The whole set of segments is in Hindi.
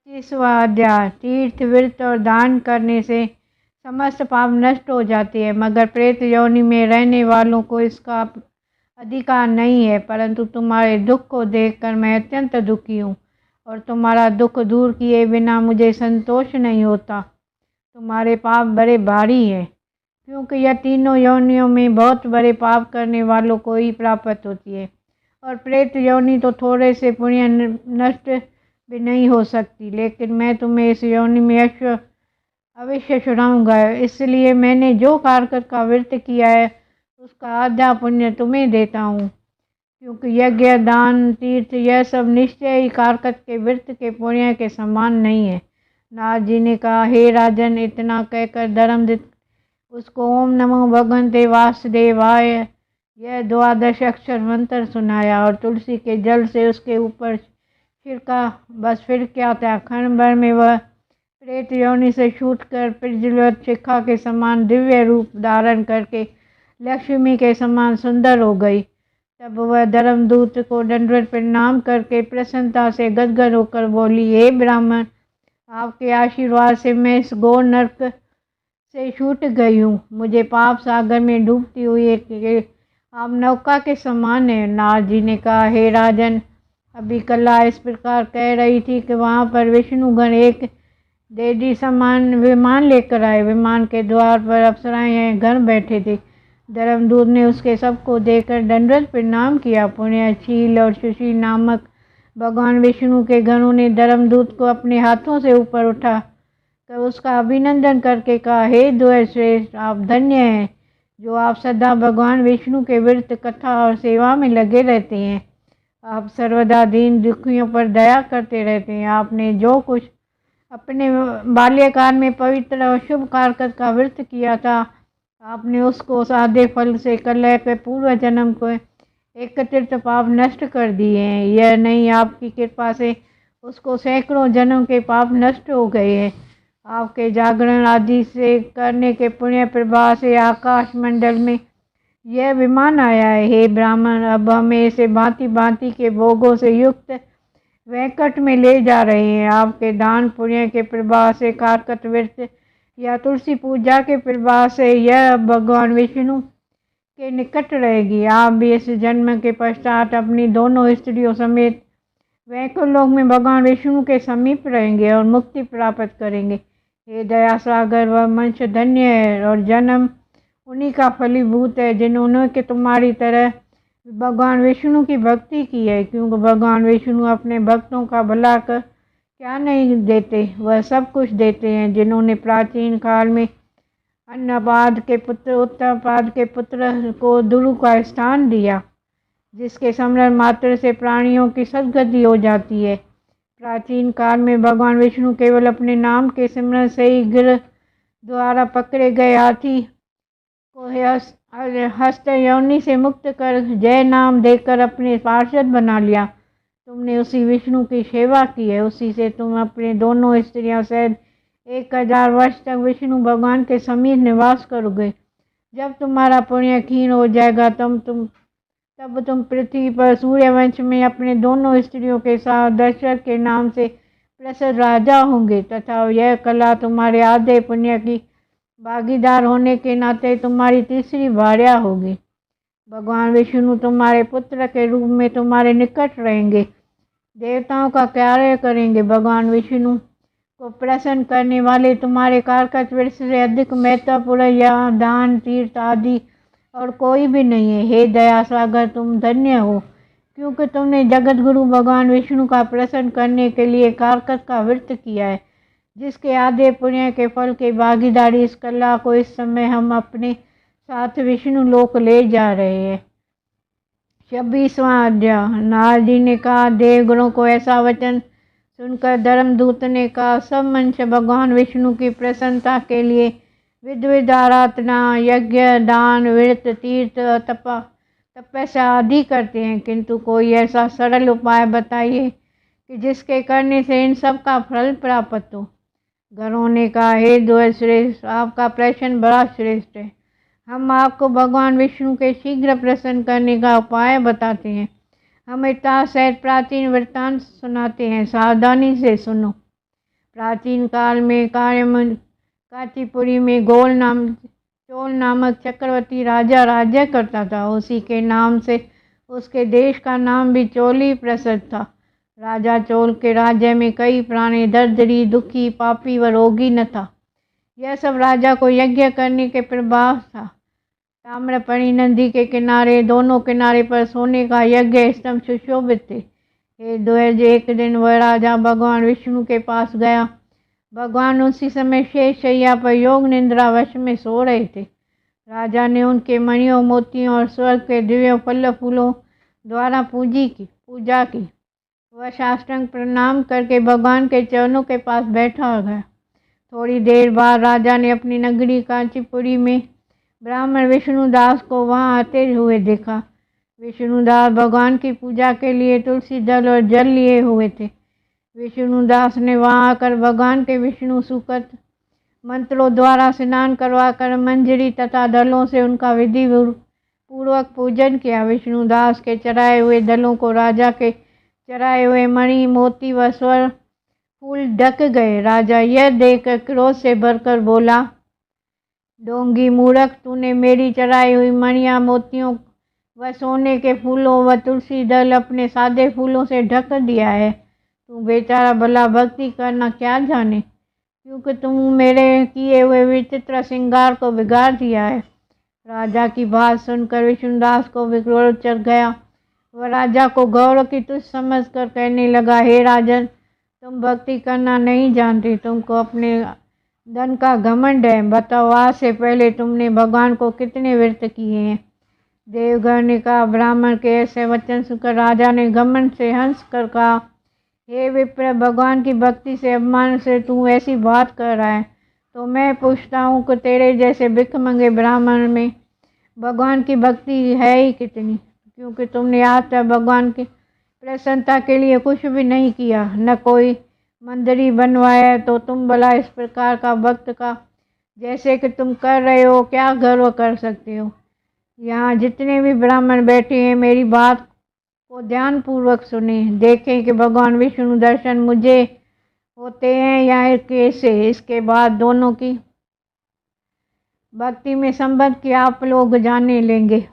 25वां अध्याय। तीर्थ, व्रत और दान करने से समस्त पाप नष्ट हो जाते हैं, मगर प्रेत योनि में रहने वालों को इसका अधिकार नहीं है। परंतु तुम्हारे दुख को देखकर मैं अत्यंत दुखी हूँ और तुम्हारा दुख दूर किए बिना मुझे संतोष नहीं होता। तुम्हारे पाप बड़े भारी हैं, क्योंकि यह तीनों योनियों में बहुत बड़े पाप करने वालों को ही प्राप्त होती है, और प्रेत योनि तो थोड़े से पुण्य नष्ट भी नहीं हो सकती। लेकिन मैं तुम्हें इस योनि में अवश्य छुड़ाऊंगा, इसलिए मैंने जो कारकत का व्रत किया है उसका आधा पुण्य तुम्हें देता हूँ, क्योंकि यज्ञ, दान, तीर्थ यह सब निश्चय ही कारकत के व्रत के पुण्य के समान नहीं है। नारद जी ने कहा, हे राजन, इतना कहकर धर्मदत्त उसको ओम नमो भगवते वासुदेवाय यह 12 अक्षर मंत्र सुनाया और तुलसी के जल से उसके ऊपर छिड़का। बस फिर क्या था, क्षण भर में वह प्रेत योनि से छूटकर प्रज्वलित शिखा के समान दिव्य रूप धारण करके लक्ष्मी के समान सुंदर हो गई। तब वह धर्मदूत को दंडवत प्रणाम करके प्रसन्नता से गदगद होकर बोली, हे ब्राह्मण, आपके आशीर्वाद से मैं इस घोर नरक से छूट गई हूँ। मुझे पाप सागर में डूबती हुई आप नौका के समान है। नारद जी ने कहा, हे राजन, अभी कला इस प्रकार कह रही थी कि वहाँ पर विष्णुगण एक देवी समान विमान लेकर आए। विमान के द्वार पर अप्सराएं घर बैठे थे। धर्मदूत ने उसके सबको देखकर दंडवत प्रणाम किया। पुण्यशील और सुशील नामक भगवान विष्णु के गणों ने धर्मदूत को अपने हाथों से ऊपर उठा कर उसका अभिनंदन करके कहा, हे द्वैत श्रेष्ठ, आप धन्य हैं जो आप सदा भगवान विष्णु के व्रत, कथा और सेवा में लगे रहते हैं। आप सर्वदा दीन दुखियों पर दया करते रहते हैं। आपने जो कुछ अपने बाल्यकाल में पवित्र और शुभ कारकत का व्रत किया था, आपने उसको सादे फल से कलह के पूर्व जन्म को एकत्रित पाप नष्ट कर दिए हैं। यह नहीं, आपकी कृपा से उसको सैकड़ों जन्म के पाप नष्ट हो गए हैं। आपके जागरण आदि से करने के पुण्य प्रभाव से आकाश मंडल में यह विमान आया है। हे ब्राह्मण, अब हमें इसे भांति भांति के भोगों से युक्त वैकुंठ में ले जा रहे हैं। आपके दान पुण्य के प्रभाव से, कारकत व्रत या तुलसी पूजा के प्रभाव से यह भगवान विष्णु के निकट रहेगी। आप भी इस जन्म के पश्चात अपनी दोनों स्त्रियों समेत वैकुंठ लोक में भगवान विष्णु के समीप रहेंगे और मुक्ति प्राप्त करेंगे। हे दया सागर, वह मनुष्य धन्य है और जन्म उन्हीं का फलीभूत है जिन्होंने कि तुम्हारी तरह भगवान विष्णु की भक्ति की है, क्योंकि भगवान विष्णु अपने भक्तों का भला कर क्या नहीं देते, वह सब कुछ देते हैं। जिन्होंने प्राचीन काल में अन्नपाद के पुत्र उत्तरपाद के पुत्र को दुरु का स्थान दिया, जिसके स्मरण मात्र से प्राणियों की सद्गति हो जाती है। प्राचीन काल में भगवान विष्णु केवल अपने नाम के स्मरण से ही गिर द्वारा पकड़े गए हाथी को हस्त योनि से मुक्त कर जय नाम देकर अपने पार्षद बना लिया। तुमने उसी विष्णु की सेवा की है, उसी से तुम अपने दोनों स्त्रियों सहित 1000 वर्ष तक विष्णु भगवान के समीप निवास करोगे। जब तुम्हारा पुण्य क्षीण हो जाएगा तब तुम पृथ्वी पर सूर्यवंश में अपने दोनों स्त्रियों के साथ दशरथ के नाम से प्रसिद्ध राजा होंगे, तथा यह कला तुम्हारे आधे पुण्य की भागीदार होने के नाते तुम्हारी तीसरी भार्या होगी। भगवान विष्णु तुम्हारे पुत्र के रूप में तुम्हारे निकट रहेंगे, देवताओं का कार्य करेंगे। भगवान विष्णु को प्रसन्न करने वाले तुम्हारे कारकत व्रत से अधिक महत्वपूर्ण या दान, तीर्थ आदि और कोई भी नहीं है। हे दया सागर, तुम धन्य हो, क्योंकि तुमने जगत गुरु भगवान विष्णु का प्रसन्न करने के लिए कारकत का व्रत किया है, जिसके आधे पुण्य के फल के भागीदारी इस कला को इस समय हम अपने साथ विष्णु लोक ले जा रहे हैं। 26वां अध्याय। नारद जी ने कहा, देवगणों को ऐसा वचन सुनकर धर्मदूत ने कहा, सब मनुष्य भगवान विष्णु की प्रसन्नता के लिए विविध आराधना, यज्ञ, दान, व्रत, तीर्थ, तपस्या आदि करते हैं, किंतु कोई ऐसा सरल उपाय बताइए कि जिसके करने से इन सब का फल प्राप्त हो। गणों ने कहा, हे द्वैत श्रेष्ठ, आपका प्रश्न बड़ा श्रेष्ठ है। हम आपको भगवान विष्णु के शीघ्र प्रसन्न करने का उपाय बताते हैं। हम इतिहास सहित प्राचीन वृत्तांत सुनाते हैं, सावधानी से सुनो। प्राचीन काल में कांचीपुरी में चोल नामक चक्रवर्ती राजा राज्य करता था। उसी के नाम से उसके देश का नाम भी चोल ही प्रसिद्ध था। राजा चोल के राज्य में कई प्राणी दरिद्री, दुखी, पापी व रोगी न था। यह सब राजा को यज्ञ करने के प्रभाव था। ताम्रपर्णी नदी के किनारे दोनों किनारे पर सोने का यज्ञ स्तंभ सुशोभित थे। हे द्विज, एक दिन वह राजा भगवान विष्णु के पास गया। भगवान उसी समय शेष शैया पर योग निद्रा वश में सो रहे थे। राजा ने उनके मणियों, मोतियों और स्वर्ग के दिव्य फल फूलों द्वारा पूजा की। वह साष्टांग प्रणाम करके भगवान के चरणों के पास बैठा गया। थोड़ी देर बाद राजा ने अपनी नगरी कांचीपुरी में ब्राह्मण विष्णुदास को वहां आते हुए देखा। विष्णुदास भगवान की पूजा के लिए तुलसी दल और जल लिए हुए थे। विष्णुदास ने वहां आकर भगवान के विष्णु सूक्त मंत्रों द्वारा स्नान करवाकर मंजरी तथा दलों से उनका विधि पूर्वक पूजन किया। विष्णुदास के चढ़ाए हुए दलों को राजा के चढ़ाए हुए मणि, मोती व स्वर फूल ढक गए। राजा यह देखकर क्रोध से भरकर बोला, ढोंगी मूर्ख, तूने मेरी चढ़ाई हुई मणियां, मोतियों व सोने के फूलों व तुलसी दल अपने सादे फूलों से ढक दिया है। तू बेचारा भला भक्ति करना क्या जाने, क्योंकि तुम मेरे किए हुए विचित्र श्रृंगार को बिगाड़ दिया है। राजा की बात सुनकर विष्णुदास को विक्रोध चढ़ गया। वह राजा को गौरव की तुच्छ समझकर कहने लगा, हे राजन, तुम भक्ति करना नहीं जानते, तुमको अपने धन का घमंड है। बताओ, आज से पहले तुमने भगवान को कितने व्रत किए हैं? देवगण ने कहा। ब्राह्मण के ऐसे वचन सुनकर राजा ने घमंड से हंस कर कहा, हे विप्र, भगवान की भक्ति से अपमान से तू ऐसी बात कर रहा है, तो मैं पूछता हूँ कि तेरे जैसे भिखमंगे ब्राह्मण में भगवान की भक्ति है ही कितनी? क्योंकि तुमने आज तक भगवान की प्रसन्नता के लिए कुछ भी नहीं किया, न कोई मंदिर बनवाया, तो तुम भला इस प्रकार का भक्त का जैसे कि तुम कर रहे हो क्या गर्व कर सकते हो? यहाँ जितने भी ब्राह्मण बैठे हैं, मेरी बात को ध्यान पूर्वक सुने। देखें कि भगवान विष्णु दर्शन मुझे होते हैं या कैसे। इसके बाद दोनों की भक्ति में संबंध की आप लोग जाने लेंगे।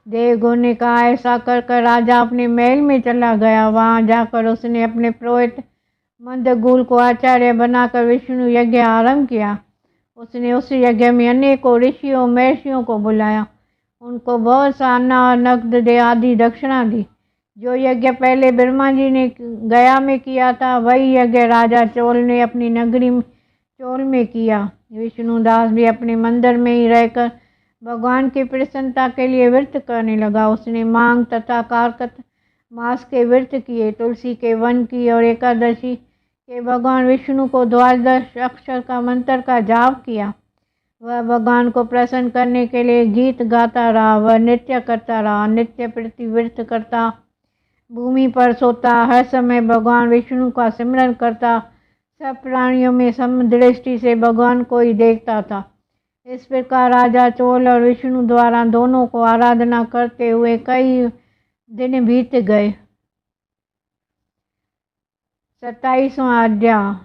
देवगुण ने कहा। ऐसा कर राजा अपने महल में चला गया। वहां जाकर उसने अपने पुरोहित मंदगुल को आचार्य बनाकर विष्णु यज्ञ आरंभ किया। उसने उस यज्ञ में अनेकों ऋषियों महर्षियों को बुलाया, उनको बहुत सा अन्न और नकद आदि दक्षिणा दी। जो यज्ञ पहले ब्रह्मा जी ने गया में किया था, वही यज्ञ राजा चोल ने अपनी नगरी चोल में किया। विष्णुदास भी अपने मंदिर में ही रहकर भगवान की प्रसन्नता के लिए व्रत करने लगा। उसने मांग तथा कार्तिक मास के व्रत किए, तुलसी के वन की और एकादशी के भगवान विष्णु को द्वादश अक्षर का मंत्र का जाप किया। वह भगवान को प्रसन्न करने के लिए गीत गाता रहा। वह नृत्य करता रहा, नित्य प्रतिव्रत करता, भूमि पर सोता, हर समय भगवान विष्णु का सिमरन करता, सब प्राणियों में समदृष्टि से भगवान को ही देखता था। इस प्रकार राजा चोल और विष्णु द्वारा दोनों को आराधना करते हुए कई दिन बीत गए। 27वां अध्याय।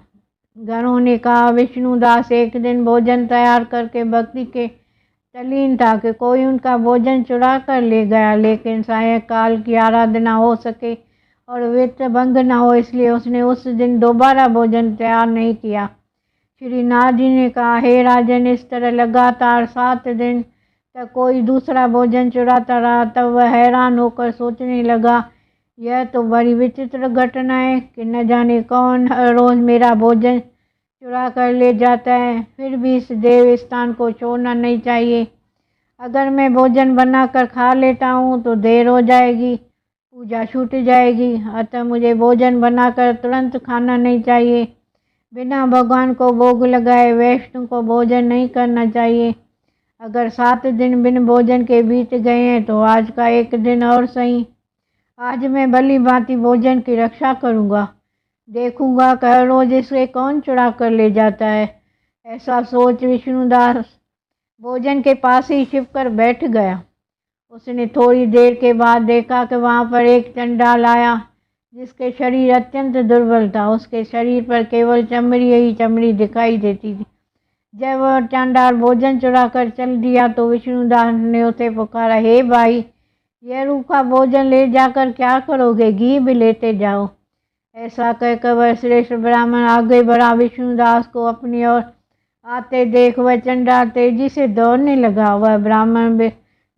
गणों ने कहा, विष्णुदास एक दिन भोजन तैयार करके भक्ति के तल्लीन था कि कोई उनका भोजन चुरा कर ले गया। लेकिन सायंकाल की आराधना हो सके और व्रत भंग न हो, इसलिए उसने उस दिन दोबारा भोजन तैयार नहीं किया। श्री नाथ जी ने कहा, हे राजन, इस तरह लगातार 7 दिन तक कोई दूसरा भोजन चुराता रहा। तब वह हैरान होकर सोचने लगा, यह तो बड़ी विचित्र घटना है कि न जाने कौन हर रोज मेरा भोजन चुरा कर ले जाता है। फिर भी इस देव स्थान को छोड़ना नहीं चाहिए। अगर मैं भोजन बनाकर खा लेता हूँ तो देर हो जाएगी, पूजा छूट जाएगी। अतः मुझे भोजन बनाकर तुरंत खाना नहीं चाहिए। बिना भगवान को भोग लगाए वैष्णव को भोजन नहीं करना चाहिए। अगर 7 दिन बिन भोजन के बीत गए हैं तो आज का एक दिन और सही। आज मैं भली भांति भोजन की रक्षा करूँगा, देखूंगा कि हर रोज इसे कौन चुरा कर ले जाता है। ऐसा सोच विष्णुदास भोजन के पास ही छिपकर बैठ गया। उसने थोड़ी देर के बाद देखा कि वहाँ पर एक चंडाल आया, जिसके शरीर अत्यंत दुर्बल था। उसके शरीर पर केवल चमड़ी ही चमड़ी दिखाई देती थी। जब वह चांडाल भोजन चुरा कर चल दिया तो विष्णुदास ने उसे पुकारा, हे भाई, यह रूखा भोजन ले जाकर क्या करोगे? घी भी लेते जाओ। ऐसा कहकर वह श्रेष्ठ ब्राह्मण आगे बढ़ा। विष्णुदास को अपनी ओर आते देख वह चंडाल तेजी से दौड़ने लगा। वह ब्राह्मण भी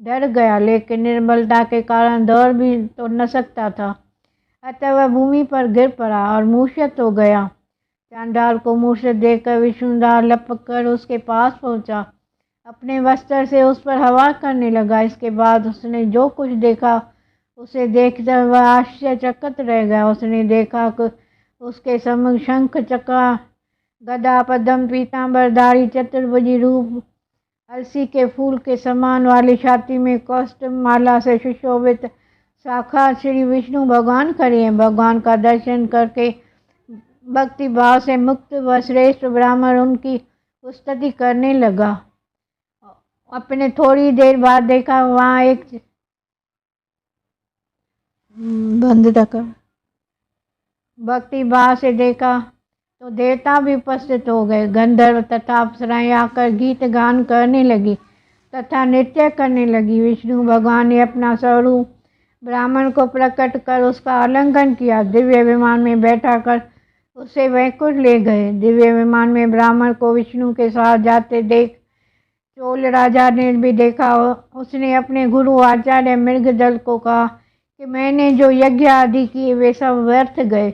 डर गया, लेकिन निर्बलता के कारण दौड़ भी तो न सकता था। अतः वह भूमि पर गिर पड़ा और मूर्छित हो गया। चांडाल को मूर्छित देखकर विष्णुदास लपक कर उसके पास पहुंचा, अपने वस्त्र से उस पर हवा करने लगा। इसके बाद उसने जो कुछ देखा उसे देखकर वह आश्चर्यचकित रह गया। उसने देखा कि उसके सम्मुख शंख चक्र गदा पद्म पीतांबरधारी चतुर्भुजी रूप अलसी के फूल के समान वाली छाती में कौस्तुभ माला से सुशोभित साक्षात श्री विष्णु भगवान खड़े हैं। भगवान का दर्शन करके भक्ति भाव से मुक्त व श्रेष्ठ ब्राह्मण उनकी स्तुति करने लगा। अपने थोड़ी देर बाद देखा वहाँ एक बंद तक भक्ति भाव से देखा तो देवता भी उपस्थित हो गए। गंधर्व तथा अप्सराएं आकर गीत गान करने लगी तथा नृत्य करने लगी। विष्णु भगवान ने अपना स्वरूप ब्राह्मण को प्रकट कर उसका आलिंगन किया। दिव्य विमान में बैठा कर उसे वैकुंठ ले गए। दिव्य विमान में ब्राह्मण को विष्णु के साथ जाते देख चोल राजा ने भी देखा। उसने अपने गुरु आचार्य मृगदल को कहा कि मैंने जो यज्ञ आदि किए वे सब व्यर्थ गए।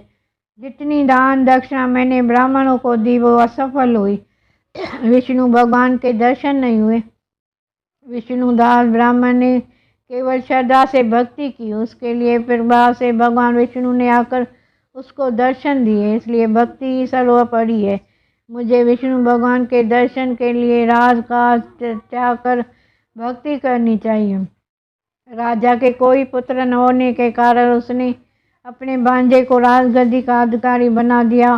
जितनी दान दक्षिणा मैंने ब्राह्मणों को दी वो असफल हुई। विष्णु भगवान के दर्शन नहीं हुए। विष्णुदास ब्राह्मण ने केवल श्रद्धा से भक्ति की। उसके लिए कृपा से भगवान विष्णु ने आकर उसको दर्शन दिए। इसलिए भक्ति सर्वोपरि है। मुझे विष्णु भगवान के दर्शन के लिए राजकाज त्याग कर भक्ति करनी चाहिए। राजा के कोई पुत्र न होने के कारण उसने अपने भांजे को राजगद्दी का अधिकारी बना दिया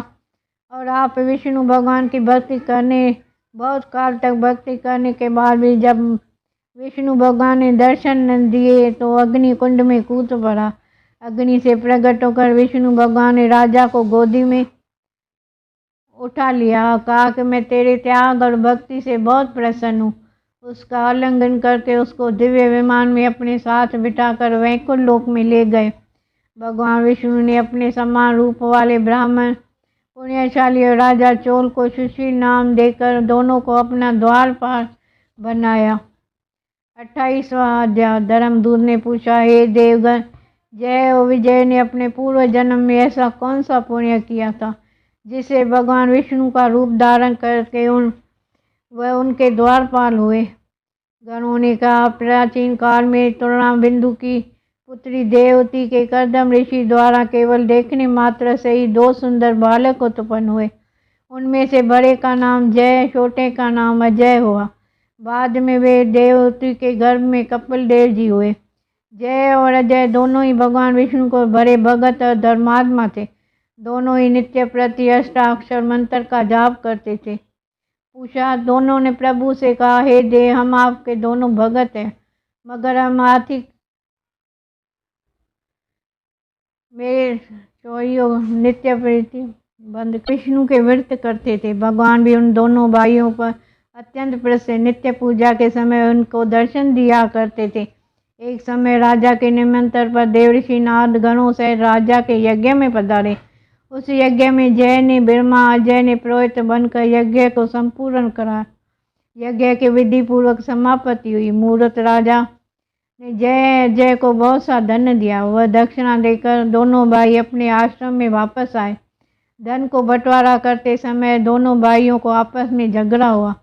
और आप विष्णु भगवान की भक्ति करने बहुत काल तक भक्ति करने के बाद भी जब विष्णु भगवान ने दर्शन न दिए तो अग्नि कुंड में कूद पड़ा। अग्नि से प्रकट होकर विष्णु भगवान ने राजा को गोदी में उठा लिया। कहा कि मैं तेरे त्याग और भक्ति से बहुत प्रसन्न हूँ। उसका आलिंगन करके उसको दिव्य विमान में अपने साथ बिठाकर वैकुंठ लोक में ले गए। भगवान विष्णु ने अपने समान रूप वाले ब्राह्मण पुण्यशाली और राजा चोल को सुशील नाम देकर दोनों को अपना द्वारपाल बनाया। 28वां अध्याय। धर्मदूत ने पूछा, हे देवगण, जय और विजय ने अपने पूर्व जन्म में ऐसा कौन सा पुण्य किया था जिसे भगवान विष्णु का रूप धारण करके वह उनके द्वारपाल हुए। गणों ने कहा, प्राचीन काल में तुलना बिंदु की पुत्री देवती के कर्दम ऋषि द्वारा केवल देखने मात्र से ही 2 सुंदर बालक उत्पन्न हुए। उनमें से बड़े का नाम जय, छोटे का नाम अजय हुआ। बाद में वे देवती के गर्भ में कपिल देव जी हुए। जय और अजय दोनों ही भगवान विष्णु को बड़े भगत और धर्मात्मा थे। दोनों ही नित्य प्रति अष्टाक्षर मंत्र का जाप करते थे। पूछा, दोनों ने प्रभु से कहा, हे देव, हम आपके दोनों भगत हैं, मगर हम आर्थिक मेरे चोरियों नित्य प्रीति बंद विष्णु के व्रत करते थे। भगवान भी उन दोनों भाइयों पर अत्यंत प्रसन्न, नित्य पूजा के समय उनको दर्शन दिया करते थे। एक समय राजा के निमंत्रण पर देवऋषि नारद गणों से राजा के यज्ञ में पधारे। उस यज्ञ में जय ने ब्रह्मा, अजय ने पुरोहित बनकर यज्ञ को संपूर्ण करा। यज्ञ के विधि पूर्वक समाप्ति हुई। मूर्त राजा ने जय अजय को बहुत सा धन दिया। वह दक्षिणा देकर दोनों भाई अपने आश्रम में वापस आए। धन को बंटवारा करते समय दोनों भाइयों को आपस में झगड़ा हुआ।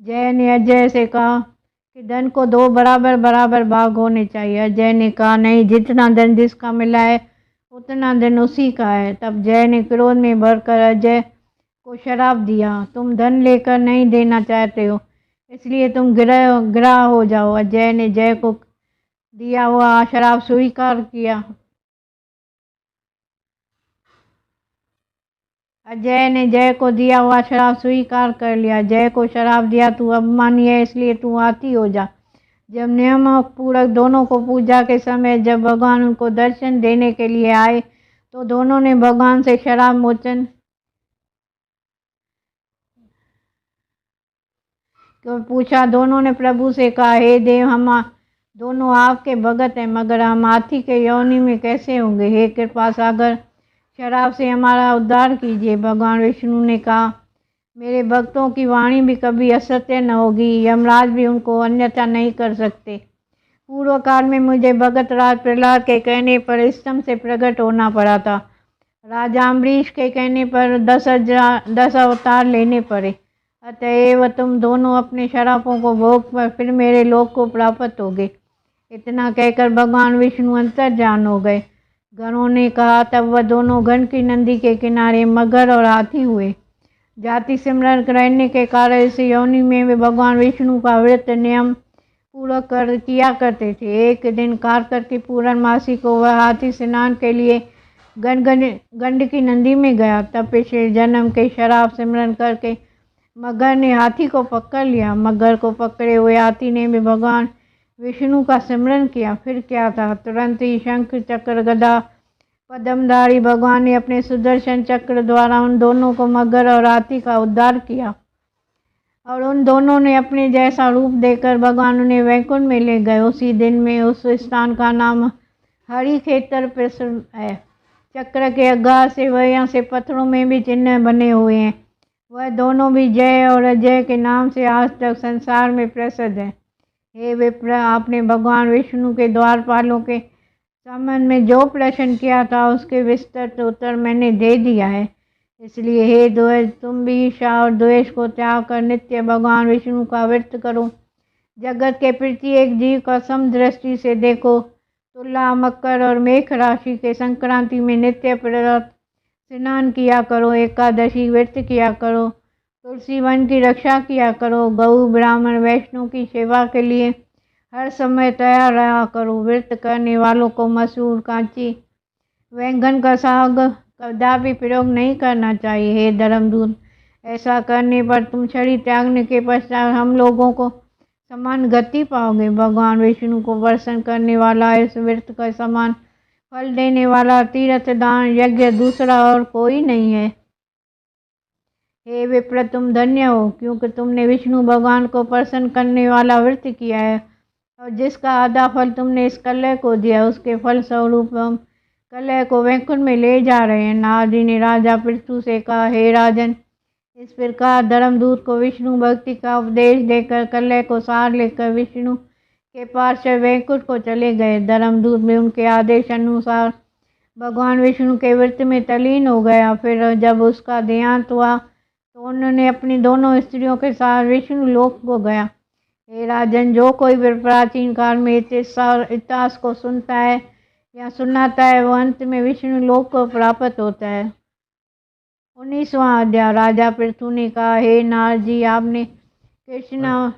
जय ने अजय से कहा कि धन को 2 बराबर बराबर भाग होने चाहिए। अजय ने कहा, नहीं, जितना धन जिसका मिला है उतना धन उसी का है। तब जय ने क्रोध में भरकर अजय को श्राप दिया, तुम धन लेकर नहीं देना चाहते हो, इसलिए तुम गिरह हो जाओ। अजय ने जय को दिया हुआ श्राप स्वीकार किया। अजय ने जय को दिया हुआ शराब स्वीकार कर लिया। जय को शराब दिया, तू अभिमानी है, इसलिए तू आती हो जा। जब नियम पूर्वक दोनों को पूजा के समय जब भगवान उनको दर्शन देने के लिए आए तो दोनों ने भगवान से शराब मोचन को पूछा। दोनों ने प्रभु से कहा, हे देव, हम दोनों आपके भगत हैं, मगर हम हाथी के योनि में कैसे होंगे? हे कृपा सागर, शराब से हमारा उद्धार कीजिए। भगवान विष्णु ने कहा, मेरे भक्तों की वाणी भी कभी असत्य न होगी, यमराज भी उनको अन्यथा नहीं कर सकते। पूर्व काल में मुझे भगत राज प्रहलाद के कहने पर स्तंभ से प्रकट होना पड़ा था। राजा अम्बरीश के कहने पर 10 अवतार लेने पड़े। अतएव तुम दोनों अपने शरापों को भोग पर फिर मेरे लोक को प्राप्त होगे। इतना कहकर भगवान विष्णु अंतर्जान हो गए। गणों ने कहा, तब वह दोनों घन की नदी के किनारे मगर और हाथी हुए। जाति सिमरण करने के कारण इस योनि में वे भगवान विष्णु का व्रत नियम पूर्वक किया करते थे। एक दिन कार्तिक की पूर्णमासी को वह हाथी स्नान के लिए गंडकी नदी में गया। तब पिछले जन्म के शराब सिमरण करके मगर ने हाथी को पकड़ लिया। मगर को पकड़े हुए हाथी ने भी भगवान विष्णु का स्मरण किया। फिर क्या था, तुरंत ही शंख चक्र गदा पद्मधारी भगवान ने अपने सुदर्शन चक्र द्वारा उन दोनों को मगर और हाथी का उद्धार किया और उन दोनों ने अपने जैसा रूप देकर भगवान उन्हें वैकुंठ में ले गए। उसी दिन में उस स्थान का नाम हरि क्षेत्र प्रसिद्ध है। चक्र के आगाज से वह से पत्थरों में भी चिन्ह बने हुए हैं। वह दोनों भी जय और अजय के नाम से आज तक संसार में प्रसिद्ध है। हे विप्र, आपने भगवान विष्णु के द्वारपालों के संबंध में जो प्रश्न किया था उसके विस्तृत उत्तर मैंने दे दिया है। इसलिए हे द्वैत, तुम भी ईर्ष्या और द्वेष को त्याग कर नित्य भगवान विष्णु का व्रत करो। जगत के प्रत्येक जीव का समदृष्टि से देखो। तुला, मकर और मेघ राशि के संक्रांति में नित्य प्रदत्त स्नान किया करो। एकादशी व्रत किया करो। तुलसी वन की रक्षा किया करो। गौ, ब्राह्मण, वैष्णव की सेवा के लिए हर समय तैयार रहा करो। व्रत करने वालों को मसूर, कांची, बैंगन का साग कदापि प्रयोग नहीं करना चाहिए। हे धर्मदूत, ऐसा करने पर तुम शरीर त्यागने के पश्चात हम लोगों को समान गति पाओगे। भगवान विष्णु को प्रसन्न करने वाला, इस व्रत का समान फल देने वाला तीर्थ दान यज्ञ दूसरा और कोई नहीं है। हे विप्र, तुम धन्य हो, क्योंकि तुमने विष्णु भगवान को प्रसन्न करने वाला व्रत किया है और जिसका आधा फल तुमने इस कलह को दिया, उसके फल स्वरूप हम कलह को वैकुंठ में ले जा रहे हैं। नारद जी ने राजा पृथु से कहा, हे राजन, इस प्रकार धर्मदूत को विष्णु भक्ति का उपदेश देकर कलह को सार लेकर विष्णु के पास से वैकुंठ को चले गए। धर्मदूत में उनके आदेश अनुसार भगवान विष्णु के व्रत में तल्लीन हो गया। फिर जब उसका देहांत हुआ तो उन्होंने अपनी दोनों स्त्रियों के साथ विष्णु लोक को गया। हे राजन, जो कोई प्राचीन काल में इतिहास को सुनता है या सुनाता है, वो अंत में विष्णु लोक को प्राप्त होता है। 19वां अध्याय। राजा पृथु ने कहा, हे नारद जी, आपने कृष्ण